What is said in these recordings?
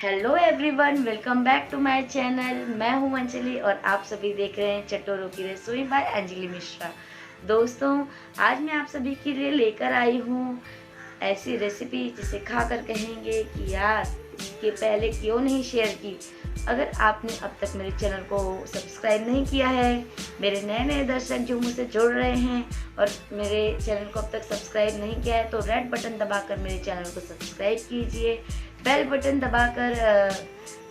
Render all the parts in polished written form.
Hello everyone, welcome back to my channel. मैं हूं अंजलि और आप सभी देख रहे हैं चटोरों की रसोई बाय अंजलि मिश्रा। दोस्तों, आज मैं आप सभी के लिए लेकर आई हूं ऐसी रेसिपी जिसे खाकर कहेंगे कि यार इसके पहले क्यों नहीं शेयर की। अगर आपने अब तक मेरे चैनल को सब्सक्राइब नहीं किया है, मेरे नए नए दर्शक जो मुझसे जुड़ रहे हैं और मेरे चैनल को अब तक सब्सक्राइब नहीं किया है, तो रेड बटन दबाकर मेरे चैनल को सब्सक्राइब कीजिए, बेल बटन दबाकर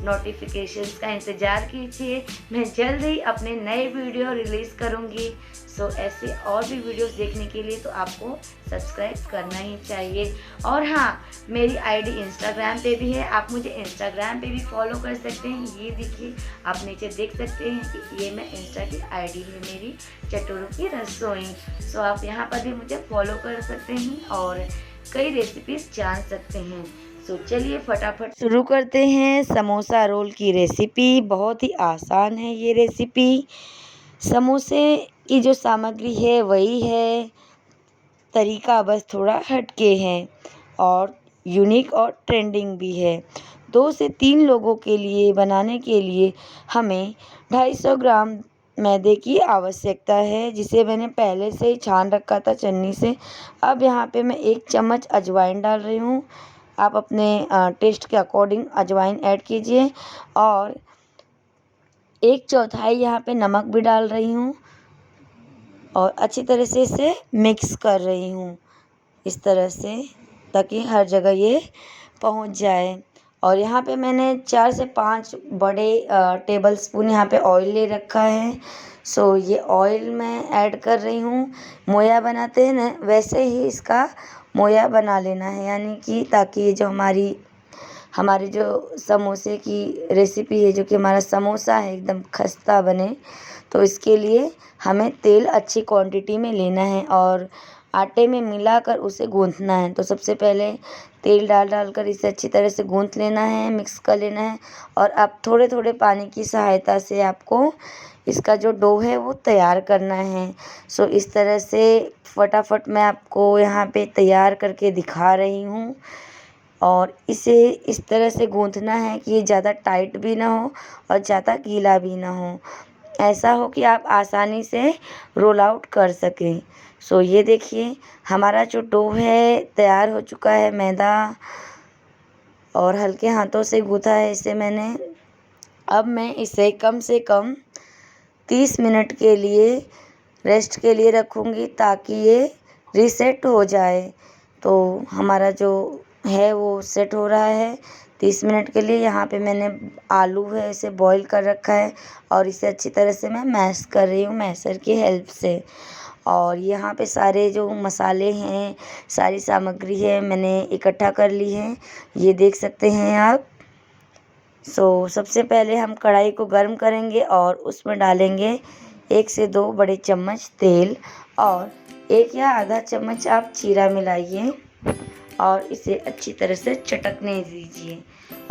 नोटिफिकेशंस का इंतज़ार कीजिए। मैं जल्द ही अपने नए वीडियो रिलीज़ करूँगी। सो ऐसे और भी वीडियोस देखने के लिए तो आपको सब्सक्राइब करना ही चाहिए। और हाँ, मेरी आईडी इंस्टाग्राम पे भी है, आप मुझे इंस्टाग्राम पे भी फॉलो कर सकते हैं। ये देखिए, आप नीचे देख सकते हैं कि ये मैं इंस्टा की आईडी है मेरी, चटोरों की रसोई। सो आप यहाँ पर भी मुझे फॉलो कर सकते हैं और कई रेसिपीज़ जान सकते हैं। तो चलिए फटाफट शुरू करते हैं समोसा रोल की रेसिपी। बहुत ही आसान है ये रेसिपी। समोसे की जो सामग्री है वही है, तरीका बस थोड़ा हटके है और यूनिक और ट्रेंडिंग भी है। 2 से 3 लोगों के लिए बनाने के लिए हमें 250 ग्राम मैदे की आवश्यकता है, जिसे मैंने पहले से ही छान रखा था छन्नी से। अब यहाँ पे मैं 1 चम्मच अजवाइन डाल रही हूँ। आप अपने टेस्ट के अकॉर्डिंग अजवाइन ऐड कीजिए और 1/4 यहाँ पे नमक भी डाल रही हूँ और अच्छी तरह से इसे मिक्स कर रही हूँ इस तरह से, ताकि हर जगह ये पहुँच जाए। और यहाँ पे मैंने 4 से 5 बड़े टेबल स्पून यहाँ पे ऑयल ले रखा है। सो ये ऑयल मैं ऐड कर रही हूँ। मोया बनाते हैं ना, वैसे ही इसका मोया बना लेना है, यानी कि ताकि ये जो हमारी जो समोसे की रेसिपी है, जो कि हमारा समोसा है, एकदम खस्ता बने। तो इसके लिए हमें तेल अच्छी क्वांटिटी में लेना है और आटे में मिलाकर उसे गूँथना है। तो सबसे पहले तेल डाल कर इसे अच्छी तरह से गूँथ लेना है, मिक्स कर लेना है। और अब थोड़े थोड़े पानी की सहायता से आपको इसका जो डो है वो तैयार करना है। सो इस तरह से फटाफट मैं आपको यहाँ पे तैयार करके दिखा रही हूँ। और इसे इस तरह से गूँथना है कि ये ज़्यादा टाइट भी ना हो और ज़्यादा गीला भी ना हो, ऐसा हो कि आप आसानी से रोल आउट कर सकें। सो ये देखिए, हमारा जो डो है तैयार हो चुका है। मैदा और हल्के हाथों से गूँथा है इसे मैंने। अब मैं इसे कम से कम 30 मिनट के लिए रेस्ट के लिए रखूँगी, ताकि ये रीसेट हो जाए। तो हमारा जो है वो सेट हो रहा है 30 मिनट के लिए। यहाँ पे मैंने आलू है इसे बॉईल कर रखा है और इसे अच्छी तरह से मैं मैश कर रही हूँ मैशर की हेल्प से। और यहाँ पे सारे जो मसाले हैं, सारी सामग्री है, मैंने इकट्ठा कर ली है, ये देख सकते हैं आप। सबसे पहले हम कढ़ाई को गर्म करेंगे और उसमें डालेंगे 1 से 2 बड़े चम्मच तेल और 1 या आधा चम्मच आप जीरा मिलाइए और इसे अच्छी तरह से चटकने दीजिए।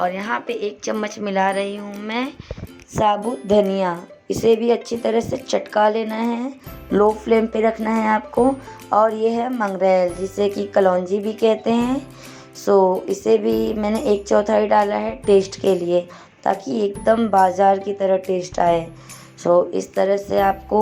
और यहाँ पे 1 चम्मच मिला रही हूँ मैं साबुत धनिया, इसे भी अच्छी तरह से चटका लेना है। लो फ्लेम पे रखना है आपको। और ये है मंगरेल, जिसे कि कलौंजी भी कहते हैं। इसे भी मैंने 1/4 डाला है टेस्ट के लिए, ताकि एकदम बाज़ार की तरह टेस्ट आए। इस तरह से आपको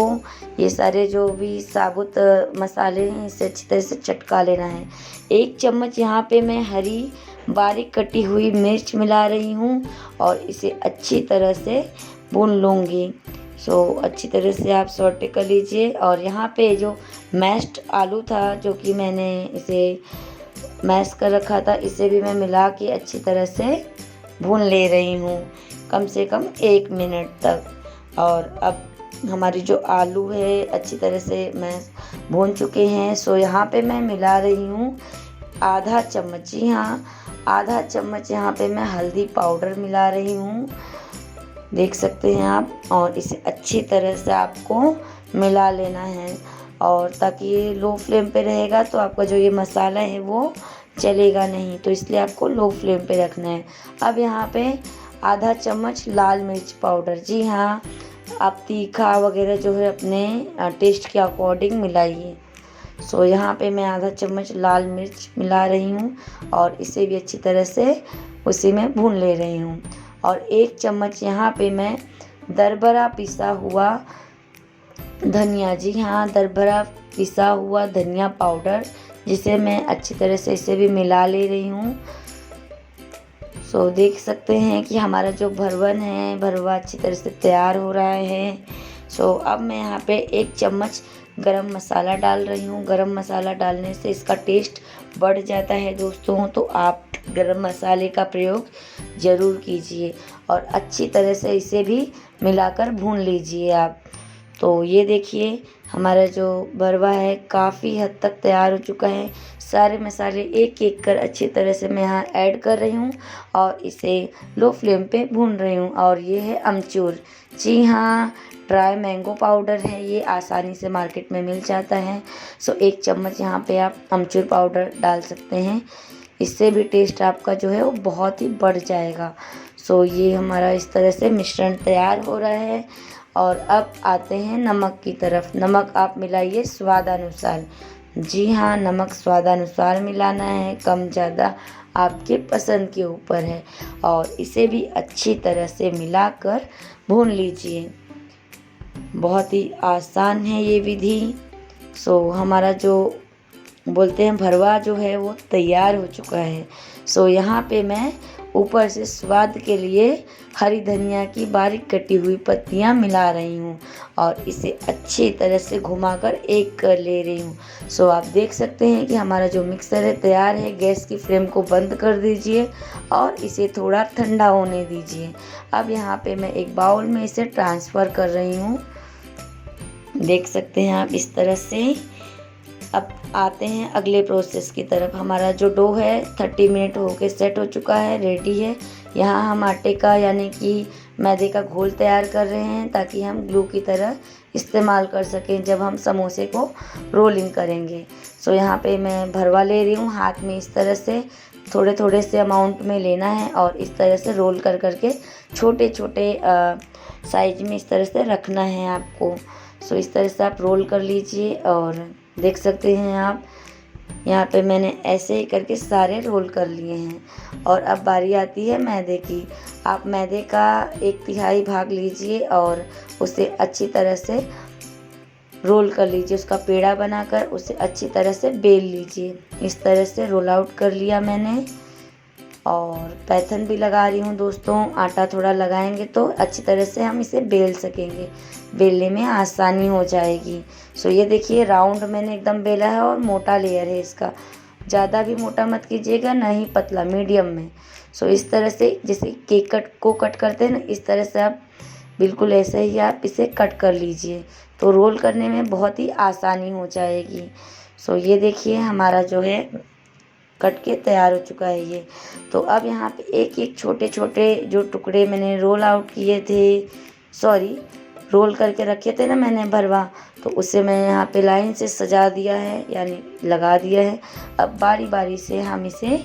ये सारे जो भी साबुत मसाले हैं इसे अच्छी तरह से चटका लेना है। 1 चम्मच यहाँ पे मैं हरी बारीक कटी हुई मिर्च मिला रही हूँ और इसे अच्छी तरह से भून लूँगी। अच्छी तरह से आप सौटे कर लीजिए। और यहाँ पे जो मैश्ड आलू था, जो कि मैंने इसे मैश कर रखा था, इसे भी मैं मिला के अच्छी तरह से भून ले रही हूँ, कम से कम 1 मिनट तक। और अब हमारी जो आलू है अच्छी तरह से मैं भून चुके हैं। यहाँ पे मैं मिला रही हूँ आधा चम्मच, जी हाँ, आधा चम्मच यहाँ पे मैं हल्दी पाउडर मिला रही हूँ, देख सकते हैं आप। और इसे अच्छी तरह से आपको मिला लेना है, और ताकि ये लो फ्लेम पे रहेगा तो आपका जो ये मसाला है वो चलेगा नहीं, तो इसलिए आपको लो फ्लेम पे रखना है। अब यहाँ पे आधा चम्मच लाल मिर्च पाउडर, जी हाँ, आप तीखा वगैरह जो है अपने टेस्ट के अकॉर्डिंग मिलाइए। यहाँ पे मैं आधा चम्मच लाल मिर्च मिला रही हूँ और इसे भी अच्छी तरह से उसी में भून ले रही हूँ। और 1 चम्मच यहाँ पे मैं दरदरा पिसा हुआ धनिया, जी हाँ, दरदरा पिसा हुआ धनिया पाउडर, जिसे मैं अच्छी तरह से इसे भी मिला ले रही हूँ। देख सकते हैं कि हमारा जो भरवन है, भरवा अच्छी तरह से तैयार हो रहा है। अब मैं यहाँ पे 1 चम्मच गरम मसाला डाल रही हूँ। गरम मसाला डालने से इसका टेस्ट बढ़ जाता है दोस्तों, तो आप गरम मसाले का प्रयोग ज़रूर कीजिए और अच्छी तरह से इसे भी मिलाकर भून लीजिए आप। ये देखिए हमारा जो भरवा है काफ़ी हद तक तैयार हो चुका है। सारे मसाले एक एक कर अच्छी तरह से मैं यहाँ ऐड कर रही हूँ और इसे लो फ्लेम पे भून रही हूँ। और ये है अमचूर, जी हाँ, ड्राई मैंगो पाउडर है, ये आसानी से मार्केट में मिल जाता है। 1 चम्मच यहाँ पे आप अमचूर पाउडर डाल सकते हैं, इससे भी टेस्ट आपका जो है वो बहुत ही बढ़ जाएगा। ये हमारा इस तरह से मिश्रण तैयार हो रहा है। और अब आते हैं नमक की तरफ। नमक आप मिलाइए स्वादानुसार, जी हाँ, नमक स्वादानुसार मिलाना है, कम ज़्यादा आपके पसंद के ऊपर है। और इसे भी अच्छी तरह से मिलाकर भून लीजिए। बहुत ही आसान है ये विधि। हमारा जो बोलते हैं भरवा जो है वो तैयार हो चुका है। यहाँ पे मैं ऊपर से स्वाद के लिए हरी धनिया की बारीक कटी हुई पत्तियाँ मिला रही हूँ और इसे अच्छी तरह से घुमाकर एक कर ले रही हूँ। आप देख सकते हैं कि हमारा जो मिक्सर है तैयार है। गैस की फ्लेम को बंद कर दीजिए और इसे थोड़ा ठंडा होने दीजिए। अब यहाँ पे मैं एक बाउल में इसे ट्रांसफ़र कर रही हूँ, देख सकते हैं आप इस तरह से। अब आते हैं अगले प्रोसेस की तरफ। हमारा जो डो है 30 मिनट हो के सेट हो चुका है, रेडी है। यहाँ हम आटे का यानी कि मैदे का घोल तैयार कर रहे हैं ताकि हम ग्लू की तरह इस्तेमाल कर सकें जब हम समोसे को रोलिंग करेंगे। यहाँ पे मैं भरवा ले रही हूँ, हाथ में इस तरह से थोड़े थोड़े से अमाउंट में लेना है और इस तरह से रोल कर करके छोटे छोटे साइज में इस तरह से रखना है आपको। इस तरह से आप रोल कर लीजिए और देख सकते हैं आप यहाँ पे मैंने ऐसे ही करके सारे रोल कर लिए हैं। और अब बारी आती है मैदे की। आप मैदे का 1/3 भाग लीजिए और उसे अच्छी तरह से रोल कर लीजिए, उसका पेड़ा बनाकर उसे अच्छी तरह से बेल लीजिए। इस तरह से रोल आउट कर लिया मैंने और पैथन भी लगा रही हूँ दोस्तों। आटा थोड़ा लगाएंगे तो अच्छी तरह से हम इसे बेल सकेंगे, बेलने में आसानी हो जाएगी। ये देखिए राउंड मैंने एकदम बेला है और मोटा लेयर है इसका, ज़्यादा भी मोटा मत कीजिएगा, ना ही पतला, मीडियम में। इस तरह से जैसे केक को कट करते हैं ना, इस तरह से आप बिल्कुल ऐसे ही आप इसे कट कर लीजिए, तो रोल करने में बहुत ही आसानी हो जाएगी। ये देखिए हमारा जो है कट के तैयार हो चुका है ये। अब यहाँ पे एक एक छोटे छोटे जो टुकड़े मैंने रोल आउट किए थे, रोल करके रखे थे ना मैंने भरवा, तो उसे मैं यहाँ पे लाइन से सजा दिया है, यानी लगा दिया है। अब बारी बारी से हम इसे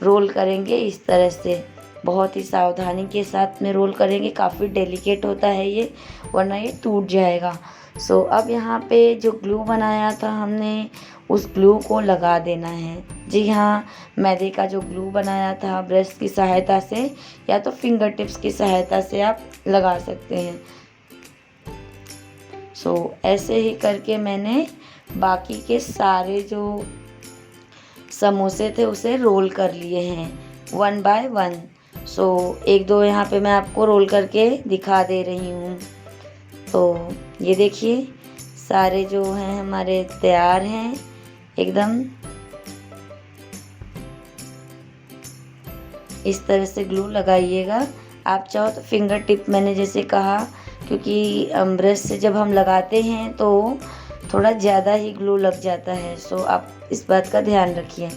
रोल करेंगे इस तरह से, बहुत ही सावधानी के साथ में रोल करेंगे। काफ़ी डेलिकेट होता है ये, वरना ये टूट जाएगा। अब यहाँ पे जो ग्लू बनाया था हमने, उस ग्लू को लगा देना है। जी हाँ, मैदे का जो ग्लू बनाया था ब्रश की सहायता से या तो फिंगर टिप्स की सहायता से आप लगा सकते हैं। ऐसे ही करके मैंने बाकी के सारे जो समोसे थे उसे रोल कर लिए हैं 1 बाय 1। एक दो यहाँ पे मैं आपको रोल करके दिखा दे रही हूँ। ये देखिए सारे जो हैं हमारे तैयार हैं एकदम। इस तरह से ग्लू लगाइएगा। आप चाहो तो फिंगर टिप, मैंने जैसे कहा, क्योंकि ब्रश से जब हम लगाते हैं तो थोड़ा ज़्यादा ही ग्लू लग जाता है। आप इस बात का ध्यान रखिए।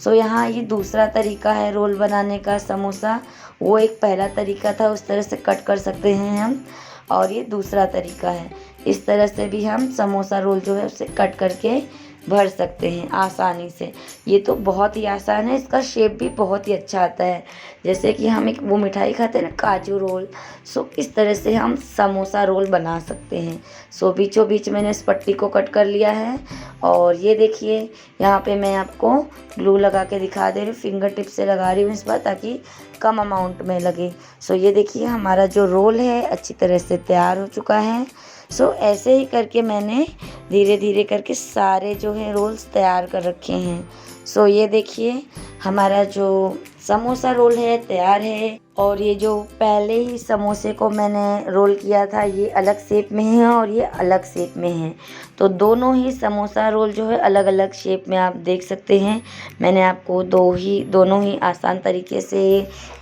यहाँ ये दूसरा तरीका है रोल बनाने का समोसा। वो एक पहला तरीका था, उस तरह से कट कर सकते हैं हम, और ये दूसरा तरीका है। इस तरह से भी हम समोसा रोल जो है उसे कट करके भर सकते हैं आसानी से। ये तो बहुत ही आसान है, इसका शेप भी बहुत ही अच्छा आता है। जैसे कि हम एक वो मिठाई खाते हैं ना काजू रोल, सो इस तरह से हम समोसा रोल बना सकते हैं। सो बीचों बीच मैंने इस पट्टी को कट कर लिया है। और ये देखिए यहाँ पे मैं आपको ग्लू लगा के दिखा दे रही हूँ, फिंगर टिप से लगा रही हूँ इस बार, ताकि कम अमाउंट में लगे। सो ये देखिए हमारा जो रोल है अच्छी तरह से तैयार हो चुका है। सो ऐसे ही करके मैंने धीरे धीरे करके सारे जो है रोल्स तैयार कर रखे हैं। सो ये देखिए हमारा जो समोसा रोल है तैयार है। और ये जो पहले ही समोसे को मैंने रोल किया था ये अलग शेप में है और ये अलग शेप में है। तो दोनों ही समोसा रोल जो है अलग अलग शेप में आप देख सकते हैं। मैंने आपको दोनों ही आसान तरीके से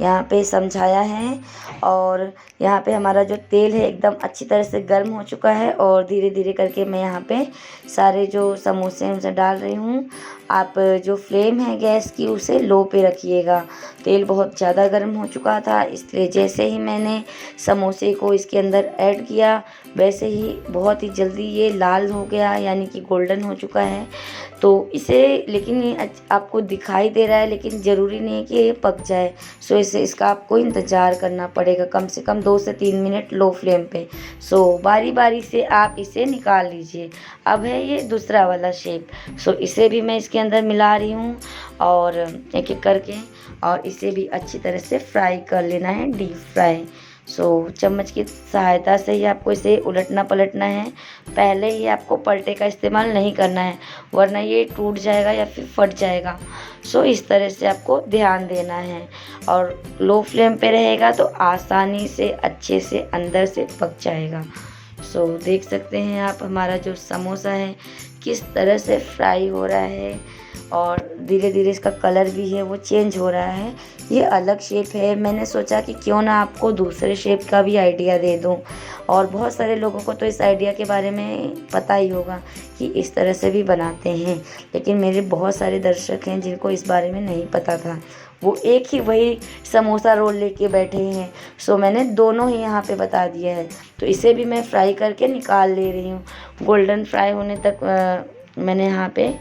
यहाँ पे समझाया है। और यहाँ पे हमारा जो तेल है एकदम अच्छी तरह से गर्म हो चुका है और धीरे धीरे करके मैं यहाँ पे सारे जो समोसे हैं उसे डाल रही हूँ। आप जो फ्लेम है गैस की उसे लो पे रखिएगा। तेल बहुत ज़्यादा गर्म हो चुका था, इसलिए जैसे ही मैंने समोसे को इसके अंदर ऐड किया वैसे ही बहुत ही जल्दी ये लाल हो गया, यानी कि गोल्डन हो चुका है। तो इसे लेकिन ये आपको दिखाई दे रहा है लेकिन ज़रूरी नहीं है कि ये पक जाए। सो इसका आपको इंतज़ार करना पड़ेगा कम से कम 2 से 3 मिनट लो फ्लेम पे। सो बारी बारी से आप इसे निकाल लीजिए। अब है ये दूसरा वाला शेप। सो इसे भी मैं इसके अंदर मिला रही हूँ और एक एक करके, और इसे भी अच्छी तरह से फ्राई कर लेना है, डीप फ्राई। सो चम्मच की सहायता से ही आपको इसे उलटना पलटना है। पहले ही आपको पलटे का इस्तेमाल नहीं करना है, वरना ये टूट जाएगा या फिर फट जाएगा। सो इस तरह से आपको ध्यान देना है और लो फ्लेम पे रहेगा तो आसानी से अच्छे से अंदर से पक जाएगा। सो देख सकते हैं आप हमारा जो समोसा है किस तरह से फ्राई हो रहा है और धीरे धीरे इसका कलर भी है वो चेंज हो रहा है। ये अलग शेप है, मैंने सोचा कि क्यों ना आपको दूसरे शेप का भी आइडिया दे दूं। और बहुत सारे लोगों को तो इस आइडिया के बारे में पता ही होगा कि इस तरह से भी बनाते हैं, लेकिन मेरे बहुत सारे दर्शक हैं जिनको इस बारे में नहीं पता था। वो एक ही वही समोसा रोल लेके बैठे हैं। सो मैंने दोनों ही यहाँ पे बता दिया है। तो इसे भी मैं फ्राई करके निकाल ले रही हूँ। गोल्डन फ्राई होने तक मैंने यहाँ पे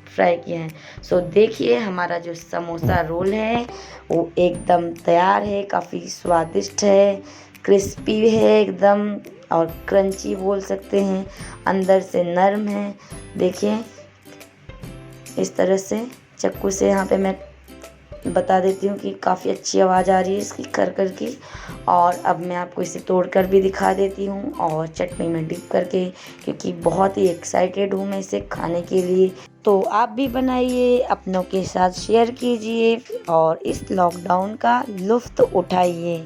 फ्राई किया है। सो देखिए हमारा जो समोसा रोल है वो एकदम तैयार है, काफ़ी स्वादिष्ट है, क्रिस्पी है एकदम और क्रंची बोल सकते हैं, अंदर से नरम है। देखिए इस तरह से चाकू से यहाँ पे मैं बता देती हूँ कि काफ़ी अच्छी आवाज़ आ रही है इसकी कर कर की। और अब मैं आपको इसे तोड़ कर भी दिखा देती हूँ और चटनी में डिप करके, क्योंकि बहुत ही एक्साइटेड हूँ मैं इसे खाने के लिए। तो आप भी बनाइए, अपनों के साथ शेयर कीजिए और इस लॉकडाउन का लुत्फ़ उठाइए।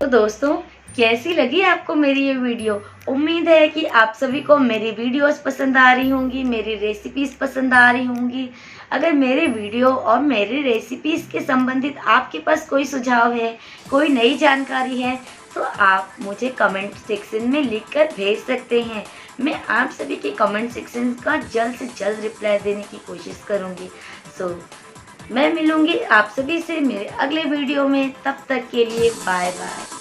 तो दोस्तों कैसी लगी आपको मेरी ये वीडियो? उम्मीद है कि आप सभी को मेरी वीडियोस पसंद आ रही होंगी, मेरी रेसिपीज़ पसंद आ रही होंगी। अगर मेरे वीडियो और मेरी रेसिपीज़ के संबंधित आपके पास कोई सुझाव है, कोई नई जानकारी है, तो आप मुझे कमेंट सेक्शन में लिख कर भेज सकते हैं। मैं आप सभी के कमेंट सेक्शन का जल्द से जल्द रिप्लाई देने की कोशिश करूँगी। सो मैं मिलूँगी आप सभी से मेरे अगले वीडियो में, तब तक के लिए बाय बाय।